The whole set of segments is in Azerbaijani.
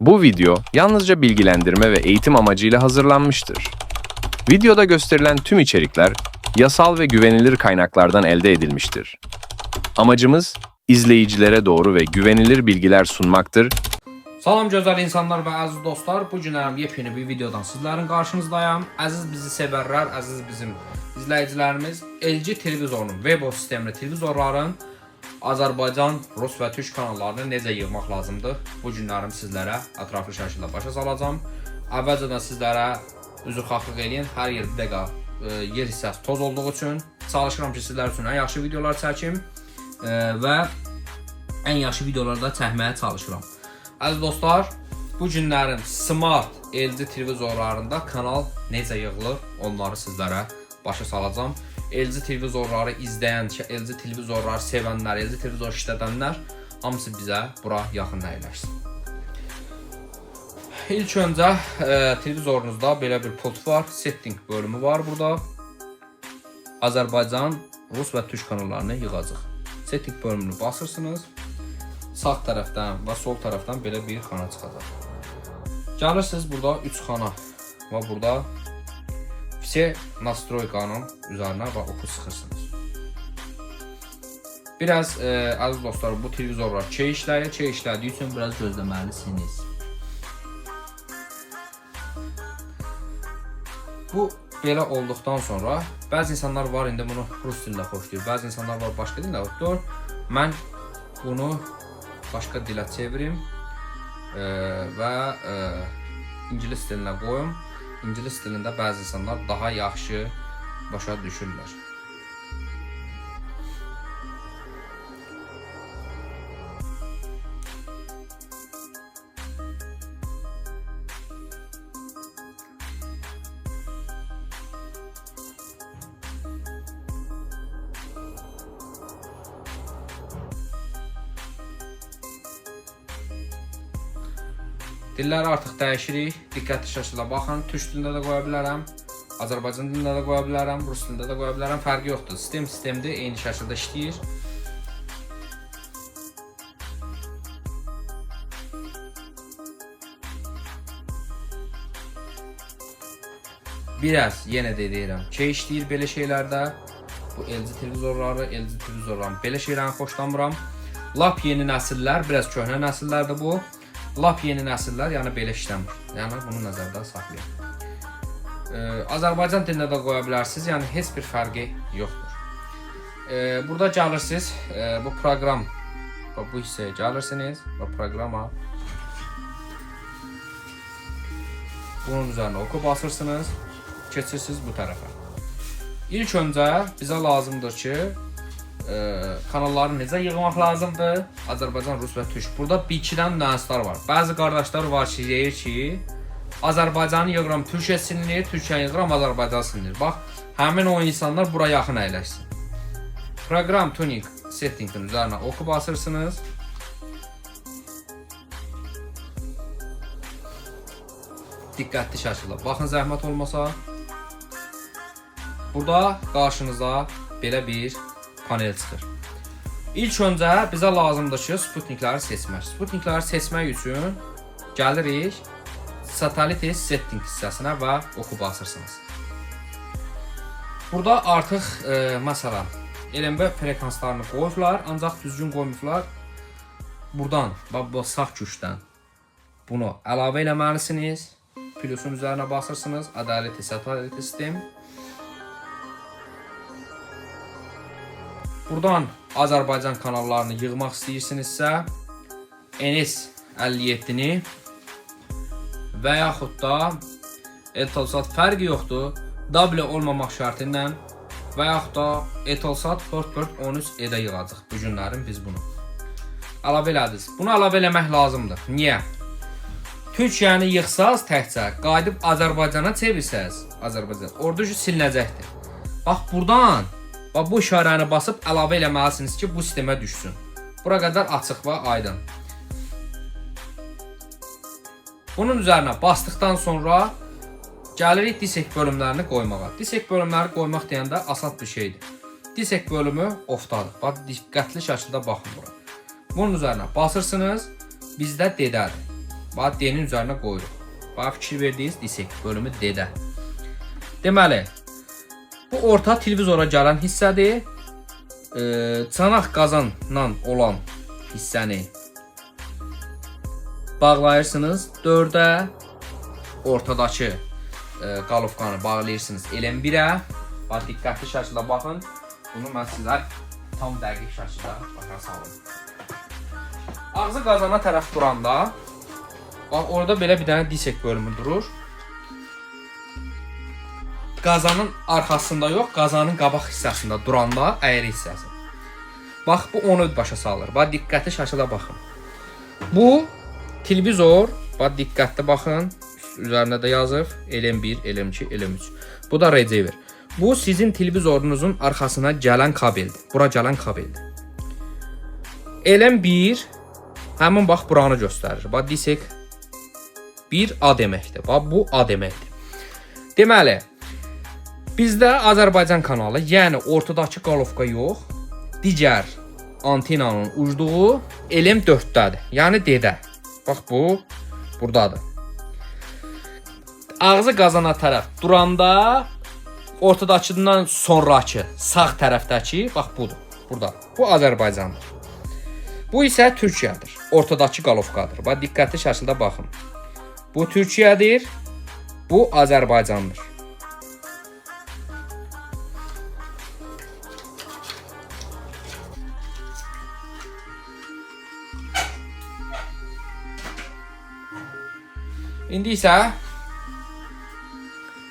Bu video yalnızca bilgilendirme ve eğitim amacıyla hazırlanmıştır. Videoda gösterilen tüm içerikler yasal ve güvenilir kaynaklardan elde edilmiştir. Amacımız izleyicilere doğru ve güvenilir bilgiler sunmaktır. Salam gözəl insanlar ve aziz dostlar, bu günlərim yepyeni bir videodan sizlerin qarşınızdayım. Aziz bizi sevərlər, aziz bizim izləyicilərimiz, LG televizorunun, Weibo sistemli televizorların Azərbaycan, Rus və Türk kanallarını necə yığmaq lazımdır? Bu günlərim sizlərə ətraflı şəkildə başa salacağım. Əvvəlcədən sizlərə üzrxahlıq eləyin, hər yer bir dəqiqə yer hissəsi toz olduğu üçün çalışıram ki, sizlər üçün ən yaxşı videolar çəkim və ən yaxşı videoları da çəkməyə çalışıram. Əziz dostlar, bu günlərin smart LG televizorlarında kanal necə yığılır, onları sizlərə başa salacağım. LG televizorları izləyən, LG televizorları sevənlər, LG televizor işlədənlər hamısı bizə bura yaxın əyləşsin. İlk öncə televizorunuzda belə bir pult var, setting bölümü var burada. Azərbaycan, Rus və Türk kanallarını yığacaq. Setting bölümünü basırsınız. Sağ tərəfdən və sol tərəfdən belə bir xana çıxacaq. Gəlirsiniz burada 3 xana və burada Все настройканın üzərinə və oku sıxırsınız. Biraz əziz dostlar, bu televizorlar çey işlədiyi üçün biraz gözləməlisiniz. Bu belə olduqdan sonra bəzi insanlar var, indi bunu rus dilində xoşlayır, bəzi insanlar var başqa dildə xoşlayır. Mən bunu başqa dilə çevirim və ingilis dilinə qoyum. İngilis dilində bəzi insanlar daha yaxşı başa düşürlər. Dilləri artıq dəyişirik. Diqqətli şəkildə baxın. Türk dilində də qoya bilərəm. Azərbaycan dilində də qoya bilərəm. Rus dilində də qoya bilərəm. Fərqi yoxdur. Sistemdir. Eyni şəkildə işləyir. Biraz yenə də deyirəm. Çey işləyir belə şeylərdə. Bu LG televizorların belə şeylərini xoşlamıram. Lap yeni nəsillər, biraz köhnə nəsillərdir bu. Lap yeni nəsillər, yəni belə işləmir. Yəni bunu nəzərdə saxlayın. Azərbaycan dilində də qoya bilərsiniz, yəni heç bir fərqi yoxdur. Burada gəlirsiniz, bu proqram, bu hissəyə gəlirsiniz və proqrama bunun üzərinə oku basırsınız, keçirsiniz bu tərəfə. İlk öncə bizə lazımdır ki, kanalları necə yığmaq lazımdır? Azərbaycan, Rus və Türk. Burada bir-ikidən nüanslar var. Bəzi qardaşlar var ki, deyir ki, Azərbaycanı yığıram, Türkiyə silinir, Türkiyə yığıram, Azərbaycan silinir. Bax, həmin o insanlar bura yaxın əyləşsin. Program tuning settingin üzərinə oku basırsınız. Diqqətli şəkildə baxın, zəhmət olmasa. Burada qarşınıza belə bir panel çıxır. İlk öncə bizə lazımdır ki, Sputnikləri seçmək. Sputnikləri seçmək üçün gəlirik Satellite Setting hissəsinə və oku basırsınız. Burada artıq məsələn LMB frekanslarını qoyublar, ancaq düzgün qoymuşlar. Buradan bu sağ köşkdən bunu əlavə eləməlisiniz. Plusun üzərinə basırsınız. Adaleti Satellite sistem. Buradan Azərbaycan kanallarını yığmaq istəyirsinizsə NS57-ni və yaxud da Eutelsat fərqi yoxdur. W olmamaq şərti ilə və yaxud da Eutelsat 4413 edə yığacaq. Bu günlərin biz bunu əlavə elədiniz. Bunu əlavə eləmək lazımdır. Niyə? Türkiyəni yığsaz təkcə, qayıdıb Azərbaycana çevirsəz, orada silinəcəkdir. Bax, buradan bu işarəni basıb əlavə eləməlisiniz ki, bu sistemə düşsün. Bura qədər açıq və aydın. Bunun üzərinə basdıqdan sonra gəlirik disek bölümlərini qoymağa. Disek bölümləri qoymaq deyəndə asad bir şeydir. Disek bölümü offdadır. Bax, diqqətli şəkildə baxın bura. Bunun üzərinə basırsınız, bizdə dedədir. Bax D-nin üzərinə qoyuruq. Bax fikir verdiniz, desək bölümü D-də. Deməli, bu orta televizora gələn hissədir. Çanaq qazanla olan hissəni bağlayırsınız 4-ə. Ortadakı qalovkanı bağlayırsınız LM1-ə. Bax, diqqətli şəkildə baxın. Bunu mən sizə tam dəqiq şəkildə başa salım. Ağzı qazana tərəf duranda, bax, orada belə bir dənə disek bölümü durur. Qazanın arxasında yox, qazanın qabaq hissəsində duranda əyri hissəsi. Bax, bu onu başa salır. Bax, diqqətli şəkildə baxın. Bu televizor, bax, diqqətli baxın. Üzərində də yazıb LM1, LM2, LM3. Bu da receiver. Bu sizin televizorunuzun arxasına gələn kabeldir. Bura gələn kabeldir. LM1 həmin bax buranı göstərir. Bax, desək 1A deməkdir. Bax, bu A deməkdir. Deməli, bizdə Azərbaycan kanalı, yəni ortadakı qalovka yox, digər antenanın ucduğu LM4-dədir. Yəni D-də. Bax, bu buradadır. Ağzı qazana tərəf duranda ortadakından sonrakı sağ tərəfdəki bax budur. Burada. Bu Azərbaycandır. Bu isə Türkiyədir. Ortadakı qalovkadır. Bax, diqqətli şəkildə baxın. Bu Türkiyədir. Bu Azərbaycandır. İndi isə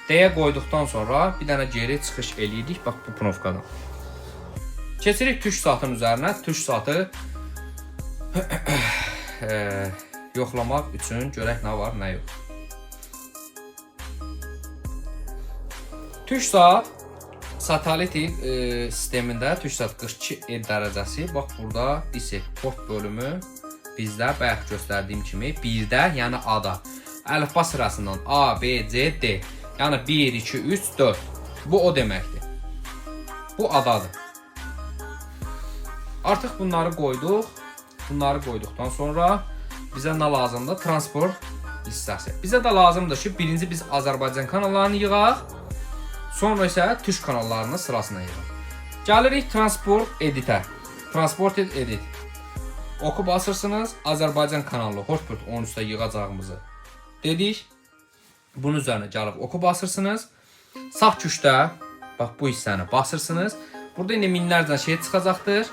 D-yə qoyduqdan sonra bir dənə geri çıxış eləyirik. Bax, bu pnovkadan. Keçirik tuş saatın üzərinə. Tuş saatı yoxlamaq üçün görək nə var, nə yox. Tuş saat satelit sistemində tuş saat 42 dərəcəsi. Bax, burada desək port bölümü bizdə bayaq göstərdiyim kimi 1-də, yəni A-da. Əlifba sırasından A, B, C, D. Yəni 1, 2, 3, 4. Bu o deməkdir. Bu adadır. Artıq bunları qoyduq. Bunları qoyduqdan sonra bizə nə lazımdır? Transport hissəsi. Bizə də lazımdır ki, birinci biz Azərbaycan kanallarını yığaq. Sonra isə Türk kanallarının sırasına yığaq. Gəlirik transport editə. Transport edit. Oku basırsınız. Azərbaycan kanalı hotspot 13-də yığacağımızı dedik. Bunun üzərinə gəlib oku basırsınız. Sağ köşdə bax bu hissəni basırsınız. Burada indi minlərcə şey çıxacaqdır.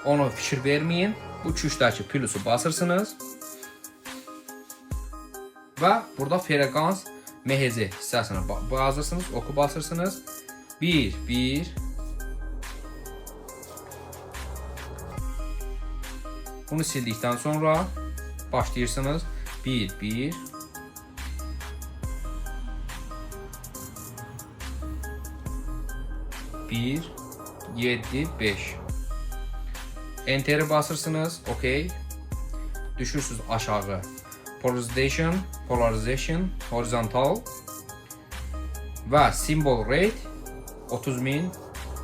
Onu fikir verməyin. Bu köşdəki plusu basırsınız. Və burada frekans MHz hissəsini basırsınız. Oku basırsınız. 1, 1. Bunu sildikdən sonra başlayırsınız. 1, 1. 1, 7, 5. Enter'i basırsınız. OK. Düşürsünüz aşağı. Polarization, horizontal. Və symbol rate 30.000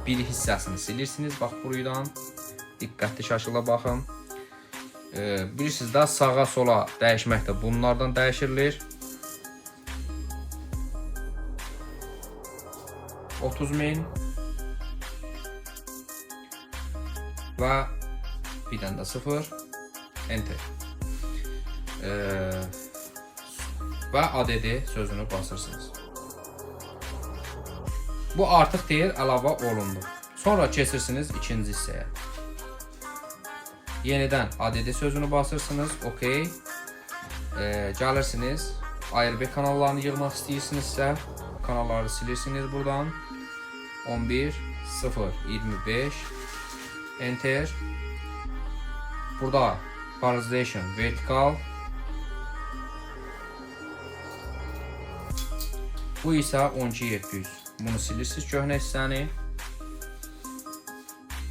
bir hissəsini silirsiniz. Bax buradan. Diqqətli şəkildə baxın. Bilirsiniz də sağa sola dəyişmək də bunlardan dəyişirilir. 30.000 və bir dənə də 0 enter və ADD sözünü basırsınız. Bu artıq deyir əlavə olundu. Sonra keçirsiniz ikinci hissəyə. Yenidən ADD sözünü basırsınız. OK. Gəlirsiniz. ARB kanallarını yığmaq istəyirsinizsə kanalları silirsiniz buradan. 11 0 25 enter. Burada polarization vertikal. Bu isə 12700. Bunu silirsiniz köhnə hissəni.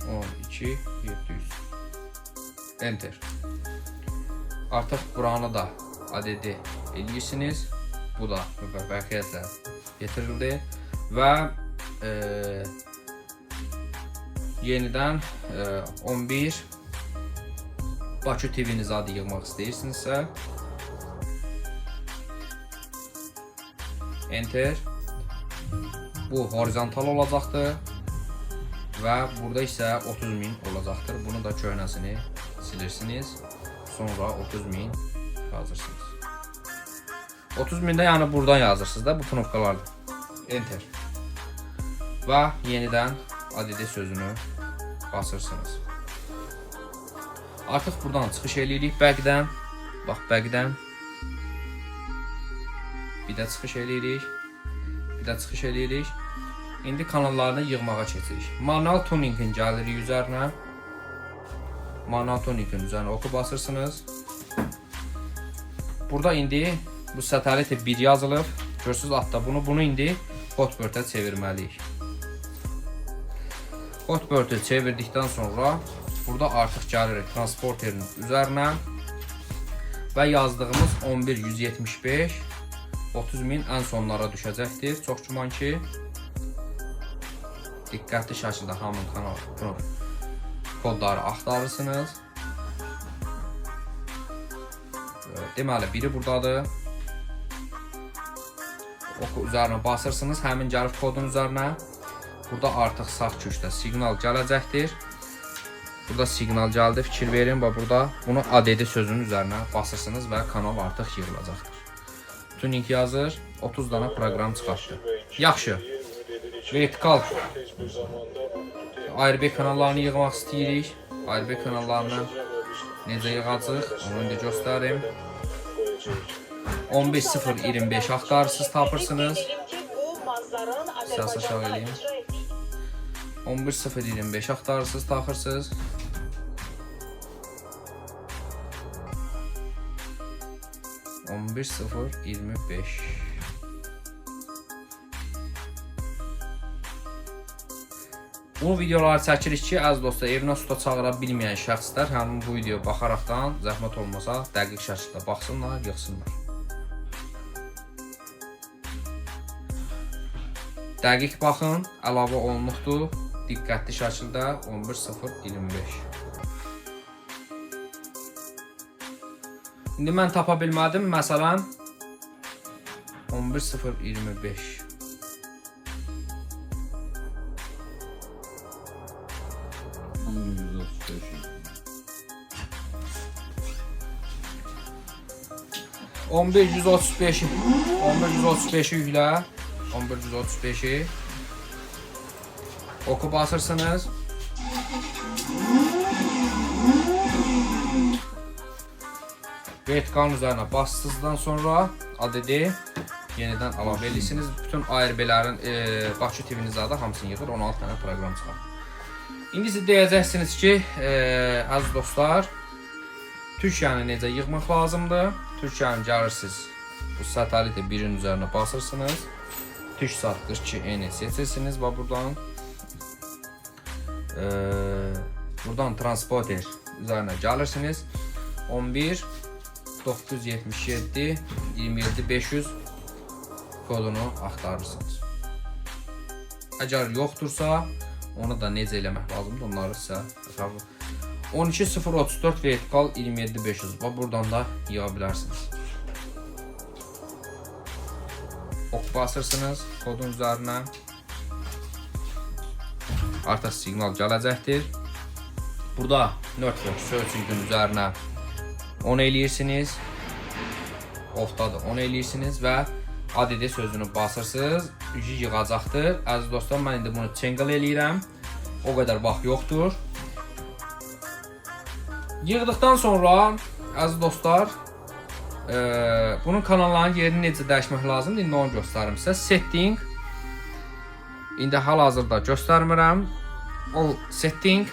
12700 enter. Artıq buranı da ADD edirsiniz. Bu da müvəffəqiyyətlə getirildi və yenidən 11 Bakı TV-nizi adı yığmaq istəyirsinizsə enter. Bu horizontal olacaqdır və burada isə 30.000 olacaqdır. Bunu da köhnəsini silirsiniz. Sonra 30.000 yazırsınız. 30.000 də yəni buradan yazırsınız da bu knopkalardır. Enter. Və yenidən ADD sözünü basırsınız. Artıq buradan çıxış eləyirik backdən. Bax backdən. Bir də çıxış eləyirik. Bir də çıxış eləyirik. İndi kanallarını yığmağa keçirik. Manual tuningin gəlirik üzərinə. Manual tuningin üzərinə oku basırsınız. Burada indi bu satelit 1 yazılıb. Görürsünüz altda bunu indi hotbird'e çevirməliyik. Hotbird'ü çevirdikdən sonra burada artıq gəlirik transporterin üzərinə və yazdığımız 11175 30.000 ən sonlara düşəcəkdir. Çox güman ki diqqətli şəkildə hamın kanal kodları axtarırsınız. Deməli biri buradadır. Oku üzərinə basırsınız, həmin gəlib kodun üzərinə. Burada artıq sağ köşdə siqnal gələcəkdir. Burada siqnal gəldi, fikir verin və burada bunu ADD sözünün üzərinə basırsınız və kanal artıq yığılacaqdır. Tuning yazır, 30 dana proqram çıxartdı. Yaxşı. Vertikal ARB kanallarını yığmaq istəyirik. ARB kanallarını necə yığacaq, onu indi göstərim. 11025 axtarırsınız, tapırsınız. Səs aşağı eləyim. 11025 axtarırsınız, taxırsınız. Bu videoları çəkirik ki, əziz dostlar, evinə usta çağıra bilməyən şəxslər həmin bu videoya baxaraqdan zəhmət olmasa dəqiq şəkildə baxsınlar, yığsınlar. Dəqiq baxın, əlavə olunubdur, diqqətli şəkildə 11025. İndi mən tapa bilmədim, məsələn 11025. On bir 135'i yüklə. 11135'i oku basırsınız. Vertikalın üzerine bastıktan sonra ADD yeniden əlavə edirsiniz. Bütün ARB-lərin Bakı TV-nin zadı hamısını yığır, 16 tane proqram çıxar. İndi siz deyəcəksiniz ki, əziz dostlar, Türkiyəni necə yığmaq lazımdır? Türkiyəni gəlirsiniz, bu satelit 1'in üzerine basırsınız. TürkSat 42N seçirsiniz və buradan transporter üzerine gəlirsiniz. 11 977 27 500 kodunu axtarırsınız. Əgər yoxdursa, onu da necə eləmək lazımdır, onları sizə 12034 vertikal 27 500 və buradan da yığa bilərsiniz. Ok basırsınız kodun üzərinə. Artıq siqnal gələcəkdir. Burada network searching'in üzərinə 10 eləyirsiniz. Off-dadır 10 eləyirsiniz və ADD sözünü basırsınız. Yığacaqdır. Əziz dostlar, mən indi bunu change eləyirəm. O qədər vaxt yoxdur. Yığdıqdan sonra əziz dostlar, bunun kanalların yerini necə dəyişmək lazımdır? İndi onu göstərim sizə. Setting. İndi hal-hazırda göstərmirəm. O setting.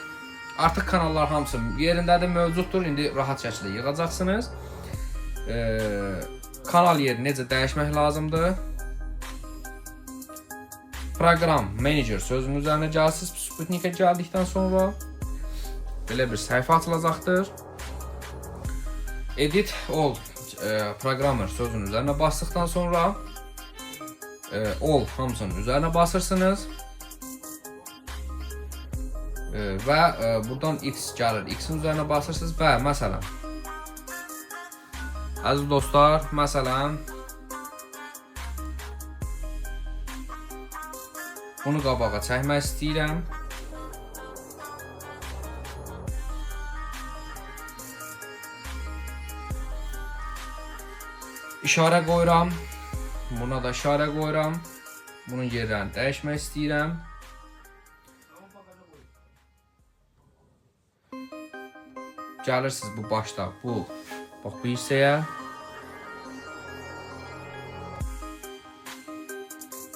Artıq kanallar hamısı yerindədir, mövcuddur. İndi rahat şəkildə yığacaqsınız. Kanal yerini necə dəyişmək lazımdır? Program Manager sözünün üzərinə gəlsiniz. Sputnik'e gəldikdən sonra belə bir səhifə açılacaqdır. Edit All Programmer sözünün üzərinə basdıqdan sonra All hamısının üzərinə basırsınız. Və buradan X gəlir. X'in üzərinə basırsınız və məsələn əziz dostlar, məsələn Bunu qabağa çəkmək istəyirəm. İşarə qoyuram. Buna da işarə qoyuram. Bunun yerlərini dəyişmək istəyirəm. Gəlirsiniz bu başda, bax bu hissəyə.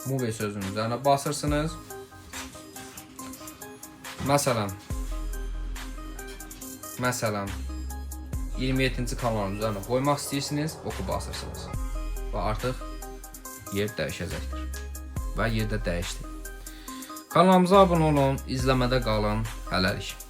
Move sözünün üzərine basırsınız. Məsələn 27-ci kanalın üzərine qoymaq istəyirsiniz, oku basırsınız. Və artıq yer dəyişəcəkdir. Və yerdə dəyişdi. Kanalımıza abunə olun, izləmədə qalın. Hələlik.